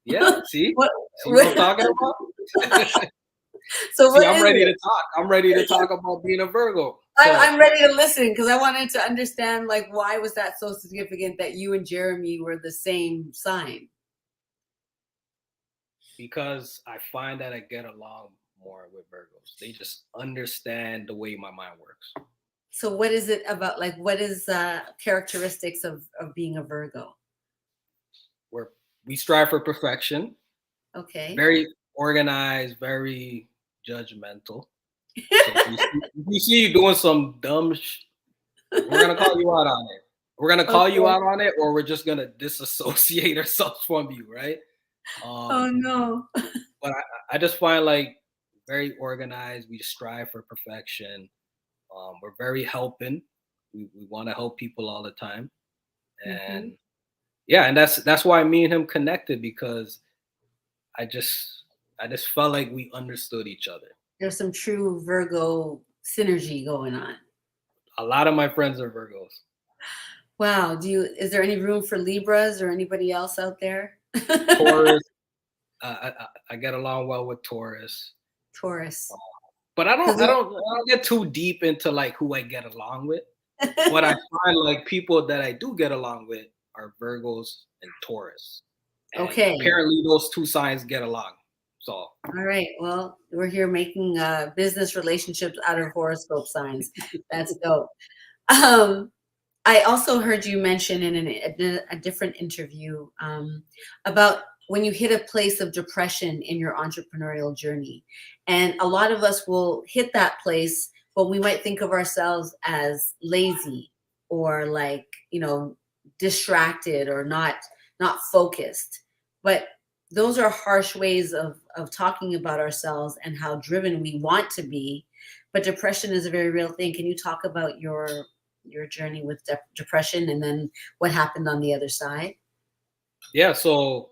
yeah. See? What, See what I'm talking about? so See, what I'm is ready to it? talk. I'm ready to talk about being a Virgo. So I'm ready to listen because I wanted to understand like why was that so significant that you and Jeremy were the same sign? because I find that I get along more with Virgos. They just understand the way my mind works. So what is it about like what is characteristics of being a Virgo? Where we strive for perfection, Okay. very organized, very judgmental. So if you see you doing some we're gonna call you out on it. We're gonna call you Okay. out on it, or we're just gonna disassociate ourselves from you, right? Oh Um, no. but I just find, like, very organized. We strive for perfection. We're very helping. We want to help people all the time, Hmm. and yeah, and that's why me and him connected, because I just I just felt like we understood each other. There's some true Virgo synergy going on. A lot of my friends are Virgos. Wow. Is there any room for Libras or anybody else out there? Taurus, I get along well with Taurus, Taurus. but Because I don't get too deep into like who I get along with. But I find like people that I do get along with are Virgos and Taurus, and okay. apparently those two signs get along. So All right. Well, we're here making business relationships out of horoscope signs. That's dope. Um, I also heard you mention in a different interview about when you hit a place of depression in your entrepreneurial journey. And a lot of us will hit that place, but we might think of ourselves as lazy or like, distracted or not focused. But those are harsh ways of talking about ourselves and how driven we want to be. But depression is a very real thing. Can you talk about your journey with depression and then what happened on the other side? yeah, so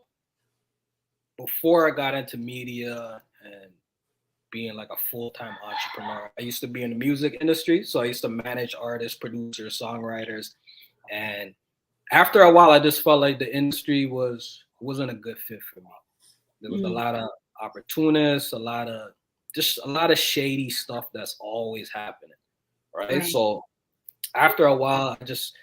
before I got into media and being like a full-time entrepreneur, I used to be in the music industry. So I used to manage artists, producers, songwriters. And after a while, I just felt like the industry wasn't a good fit for me. There was a lot of opportunists, a lot of shady stuff that's always happening. Right. So after a while, I just,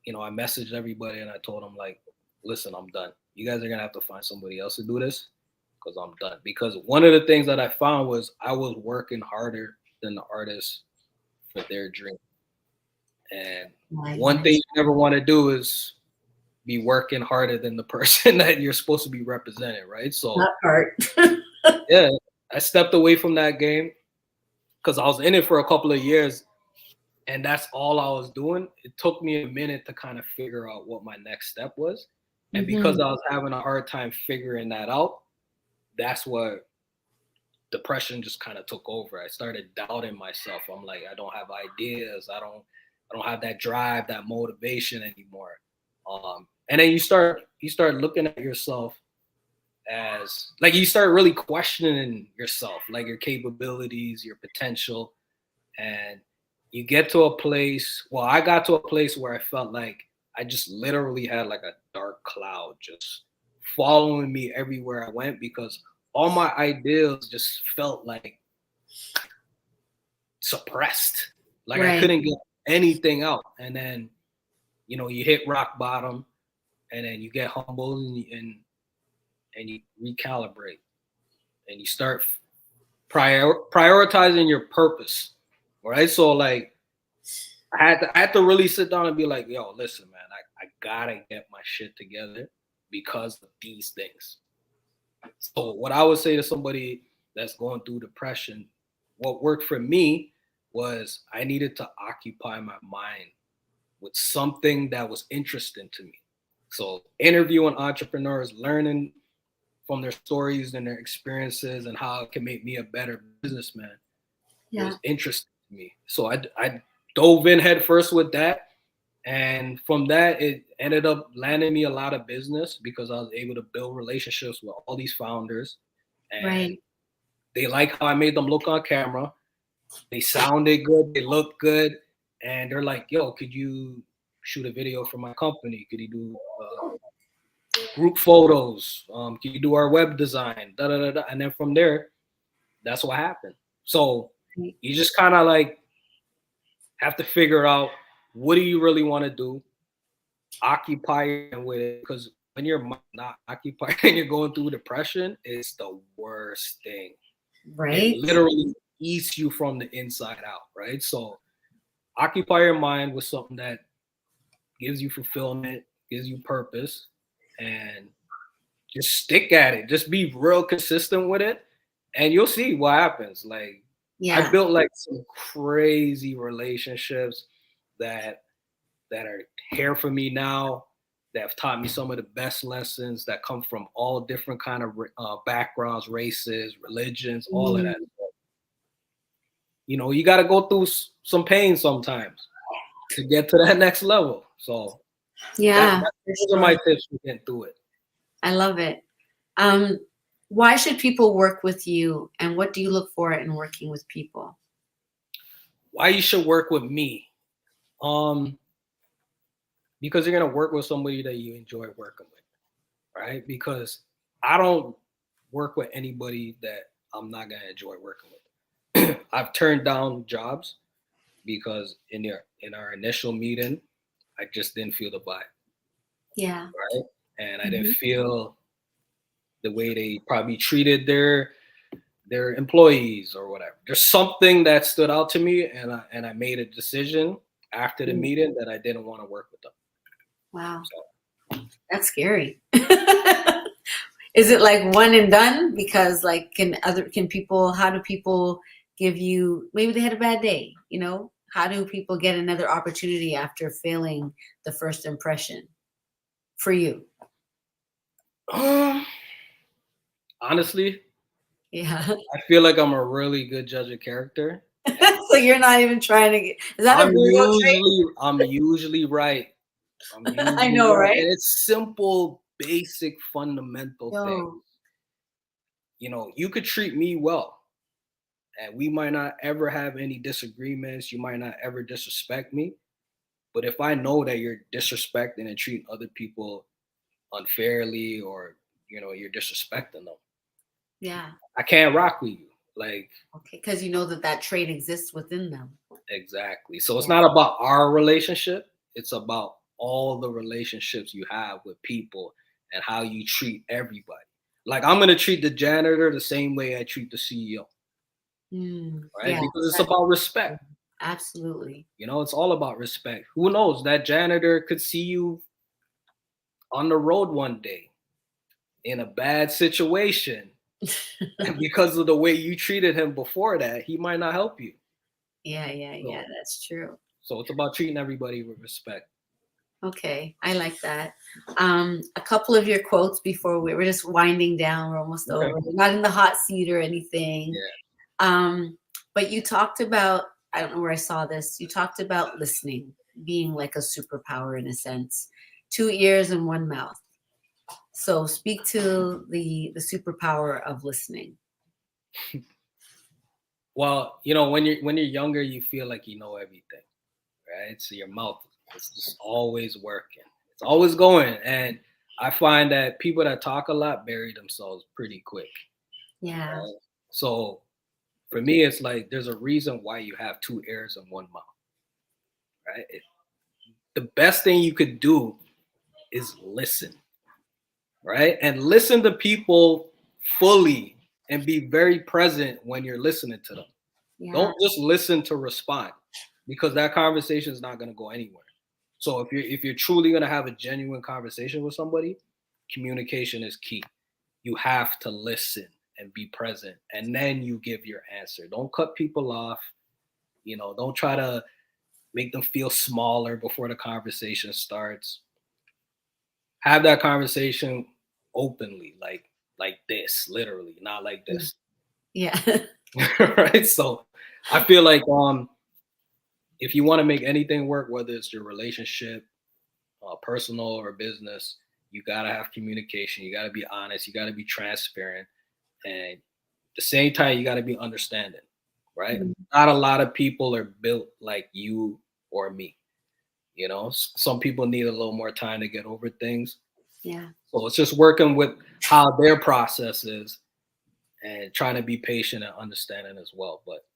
I messaged everybody and I told them, like, listen, I'm done. You guys are going to have to find somebody else to do this because I'm done. Because one of the things that I found was I was working harder than the artists for their dream. And one thing you never want to do is be working harder than the person that you're supposed to be representing, right? So that part. Yeah, I stepped away from that game because I was in it for a couple of years and that's all I was doing. It took me a minute to kind of figure out what my next step was. And because I was having a hard time figuring that out, that's what depression just kind of took over. I started doubting myself. I'm like, I don't have ideas. I don't have that drive, that motivation anymore. And then you start looking at yourself as like you start really questioning yourself, like your capabilities, your potential, and you get to a place. Well, I got to a place where I felt like I just literally had like a dark cloud just following me everywhere I went because all my ideas just felt like suppressed. Like I couldn't get anything out. And then, you hit rock bottom and then you get humbled and you recalibrate and you start prioritizing your purpose. Right. So like I had to really sit down and be like, yo, listen, man, I gotta get my shit together because of these things. So what I would say to somebody that's going through depression, what worked for me was I needed to occupy my mind with something that was interesting to me. So interviewing entrepreneurs, learning from their stories and their experiences and how it can make me a better businessman was interesting to me. So I dove in head first with that. And from that, it ended up landing me a lot of business because I was able to build relationships with all these founders. And they like how I made them look on camera. They sounded good. They looked good. And they're like, yo, could you shoot a video for my company? Could you do group photos? Can you do our web design? Da, da, da, da. And then from there, that's what happened. So you just kind of like have to figure out what do you really want to do? Occupy with it, because when you're not occupied and you're going through depression, it's the worst thing. Right. It literally eats you from the inside out, right? So occupy your mind with something that gives you fulfillment, gives you purpose, and just stick at it. Just be real consistent with it, and you'll see what happens. Like I built like some crazy relationships that are here for me now, that have taught me some of the best lessons that come from all different kind of backgrounds, races, religions, all of that. You got to go through some pain sometimes to get to that next level. So those are my tips for getting through it. I love it. Why should people work with you, and what do you look for in working with people? Why you should work with me? Because you're going to work with somebody that you enjoy working with, right? Because I don't work with anybody that I'm not going to enjoy working with. I've turned down jobs because in our initial meeting, I just didn't feel the vibe. Yeah. Right? And I didn't feel the way they probably treated their employees or whatever. There's something that stood out to me, and I made a decision after the meeting that I didn't want to work with them. Wow. So. That's scary. Is it like one and done? Because like how do people give you, maybe they had a bad day, how do people get another opportunity after failing the first impression for you? Honestly, I feel like I'm a really good judge of character. So you're not even trying to get, is that I'm usually right. I know, right? And it's simple, basic, fundamental things. you could treat me well, and we might not ever have any disagreements. You might not ever disrespect me. But if I know that you're disrespecting and treating other people unfairly, or you're disrespecting them, Yeah. I can't rock with you. Like, Okay. Because you know that trait exists within them. exactly. So it's Yeah. not about our relationship. It's about all the relationships you have with people and how you treat everybody. Like, I'm gonna treat the janitor the same way I treat the CEO, right? Yeah. Because it's about respect. Absolutely. It's all about respect. Who knows? That janitor could see you on the road one day in a bad situation, and because of the way you treated him before that, he might not help you. Yeah. So, That's true. so it's about treating everybody with respect. Okay, I like that. A couple of your quotes before we're just winding down. We're almost Okay. over. We're not in the hot seat or anything. Yeah. But you talked about, I don't know where I saw this. You talked about listening being like a superpower in a sense. 2 ears and 1 mouth. So speak to the superpower of listening. Well, when you're younger, you feel like you know everything, right? So your mouth is just always working. It's always going. And I find that people that talk a lot bury themselves pretty quick. Yeah. Right? So for me, it's like there's a reason why you have 2 ears and 1 mouth, right? The best thing you could do is listen, right? And listen to people fully and be very present when you're listening to them. Yeah. Don't just listen to respond, because that conversation is not going to go anywhere. So if you're truly going to have a genuine conversation with somebody, communication is key. You have to listen and be present, and then you give your answer. Don't cut people off. Don't try to make them feel smaller before the conversation starts. Have that conversation openly, like this, literally, not like this. Yeah. Right? So I feel like if you want to make anything work, whether it's your relationship, personal or business, you gotta have communication. You gotta be honest. You gotta be transparent, and at the same time, you gotta be understanding. Right? Not a lot of people are built like you or me. Some people need a little more time to get over things. Yeah. So it's just working with how their process is and trying to be patient and understanding as well. But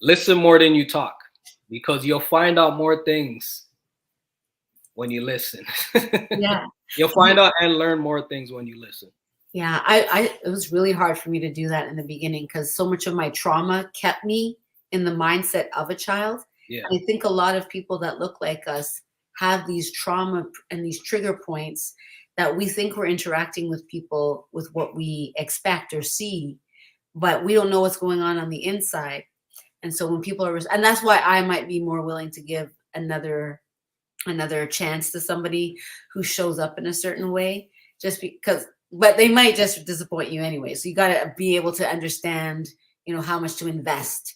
listen more than you talk, because you'll find out more things when you listen. Yeah. You'll find out and learn more things when you listen. Yeah, I it was really hard for me to do that in the beginning because so much of my trauma kept me in the mindset of a child. Yeah. I think a lot of people that look like us have these trauma and these trigger points that we think we're interacting with people with what we expect or see, but we don't know what's going on the inside. And so when people are, and that's why I might be more willing to give another chance to somebody who shows up in a certain way, just because, but they might just disappoint you anyway. So you got to be able to understand, how much to invest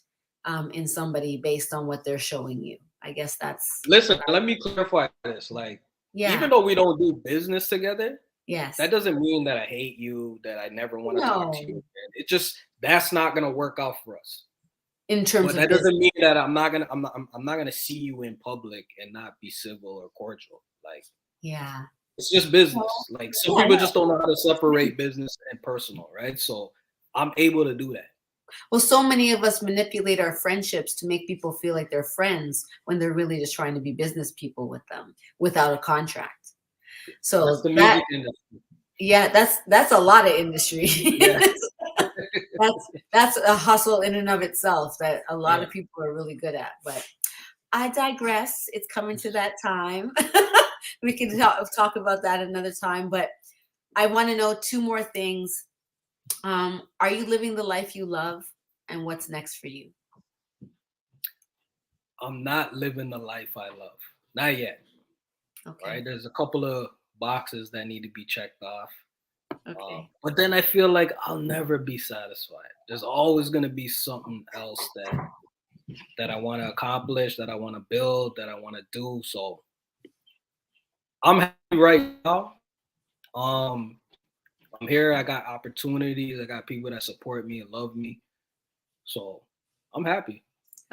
in somebody based on what they're showing you. I guess that's. Listen, let me clarify this. Like, even though we don't do business together, yes, that doesn't mean that I hate you, that I never want to talk to you again. It just, that's not gonna work out for us. In terms but of that business. Doesn't mean that I'm not gonna see you in public and not be civil or cordial. Like, yeah, it's just business. Like, some people just don't know how to separate business and personal, right? So I'm able to do that. Well, so many of us manipulate our friendships to make people feel like they're friends when they're really just trying to be business people with them without a contract. So that's the music industry. Yeah, that's a lot of industry. Yeah. that's a hustle in and of itself that a lot of people are really good at. But I digress. It's coming to that time. We can talk about that another time. But I want to know 2 more things. Are you living the life you love, and what's next for you? I'm not living the life I love. Not yet. Okay. Right? There's a couple of boxes that need to be checked off. Okay. But then I feel like I'll never be satisfied. There's always going to be something else that I want to accomplish, that I want to build, that I want to do. So I'm happy right now. I'm here. I got opportunities. I got people that support me and love me. So I'm happy.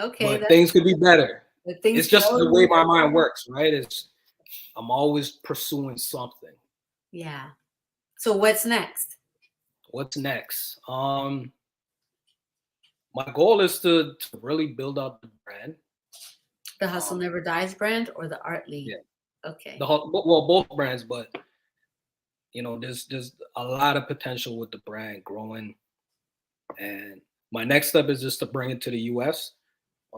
Okay, But things could be better. things It's just can the always way be my better. mind works, right? I'm always pursuing something. Yeah. So what's next? What's next? My goal is to really build out the brand. The Hustle Never Dies brand or the Artly? Yeah. Okay. Both brands, but there's a lot of potential with the brand growing. And my next step is just to bring it to the US.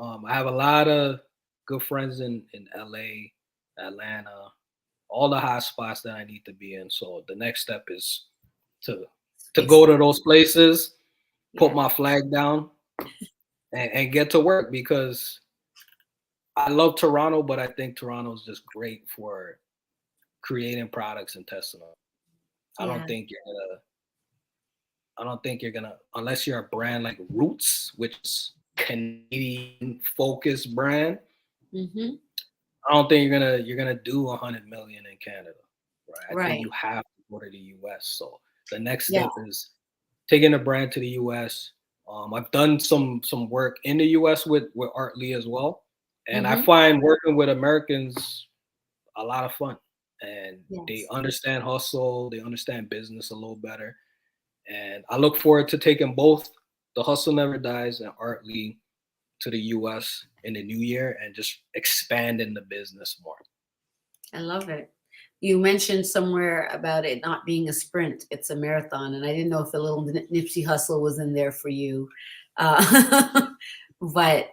I have a lot of good friends in LA, Atlanta, all the hot spots that I need to be in. So the next step is to go to those places, put my flag down, and get to work, because I love Toronto, but I think Toronto is just great for creating products and testing them. I don't think you're gonna, unless you're a brand like Roots, which is Canadian focused brand. Mm-hmm. I don't think you're gonna do 100 million in Canada, right? I think you have to go to the US. So the next step is taking the brand to the US. I've done some work in the US with Artly as well, and I find working with Americans a lot of fun, and they understand hustle, they understand business a little better, and I look forward to taking both the Hustle Never Dies and Artly to the US in the new year and just expanding the business more. I love it. You mentioned somewhere about it not being a sprint, it's a marathon. And I didn't know if a little Nipsey Hustle was in there for you. But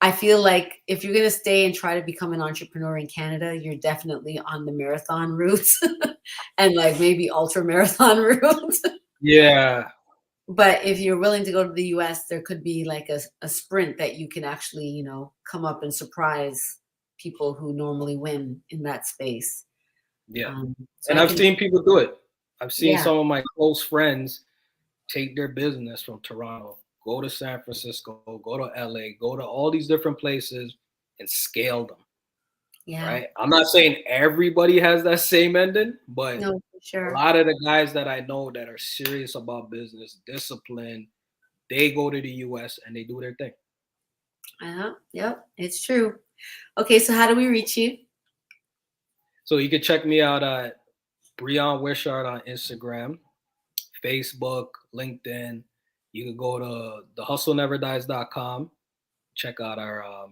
I feel like if you're going to stay and try to become an entrepreneur in Canada, you're definitely on the marathon route and like maybe ultra marathon route. Yeah. But if you're willing to go to the US, there could be like a sprint that you can actually, come up and surprise people who normally win in that space. Yeah. And I've seen people do it. I've seen some of my close friends take their business from Toronto, go to San Francisco, go to LA, go to all these different places and scale them. Yeah. Right. I'm not saying everybody has that same ending, but no, for sure. A lot of the guys that I know that are serious about business, discipline, they go to the US and they do their thing. Yep, it's true. Okay, so how do we reach you? So you can check me out at Brione Wishart on Instagram, Facebook, LinkedIn. You can go to thehustleneverddies.com. Check out our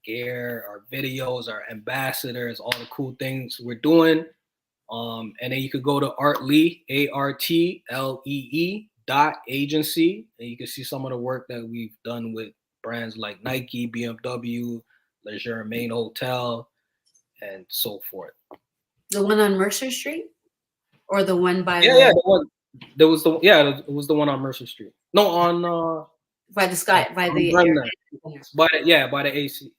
gear, our videos, our ambassadors, all the cool things we're doing. And then you could go to Artlee, ARTLEE.agency, and you can see some of the work that we've done with brands like Nike, BMW, Le Germain Hotel, and so forth. The one on Mercer Street, or the one by the one. There was it was the one on Mercer Street. No, on by the sky, by the by the ACC.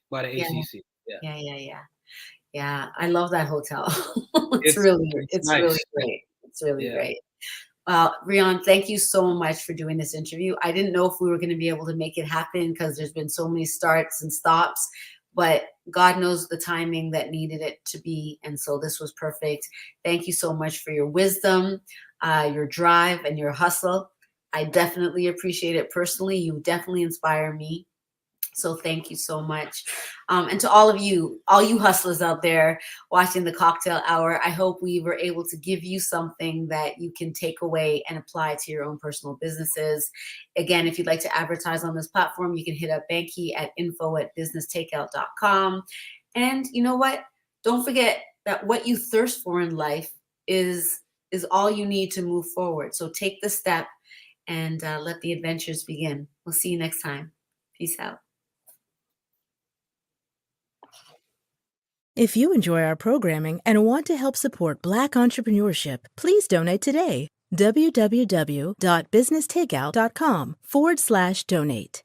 Yeah, I love that hotel. it's really nice. Really great. It's really great. Brione, thank you so much for doing this interview. I didn't know if we were going to be able to make it happen because there's been so many starts and stops, but God knows the timing that needed it to be. And so this was perfect. Thank you so much for your wisdom, your drive, and your hustle. I definitely appreciate it personally. You definitely inspire me. So thank you so much. And to all you hustlers out there watching the Cocktale Hour, I hope we were able to give you something that you can take away and apply to your own personal businesses. Again, if you'd like to advertise on this platform, you can hit up Banky at info@businesstakeout.com. And you know what? Don't forget that what you thirst for in life is all you need to move forward. So take the step and let the adventures begin. We'll see you next time. Peace out. If you enjoy our programming and want to help support Black entrepreneurship, please donate today. www.businesstakeout.com/donate.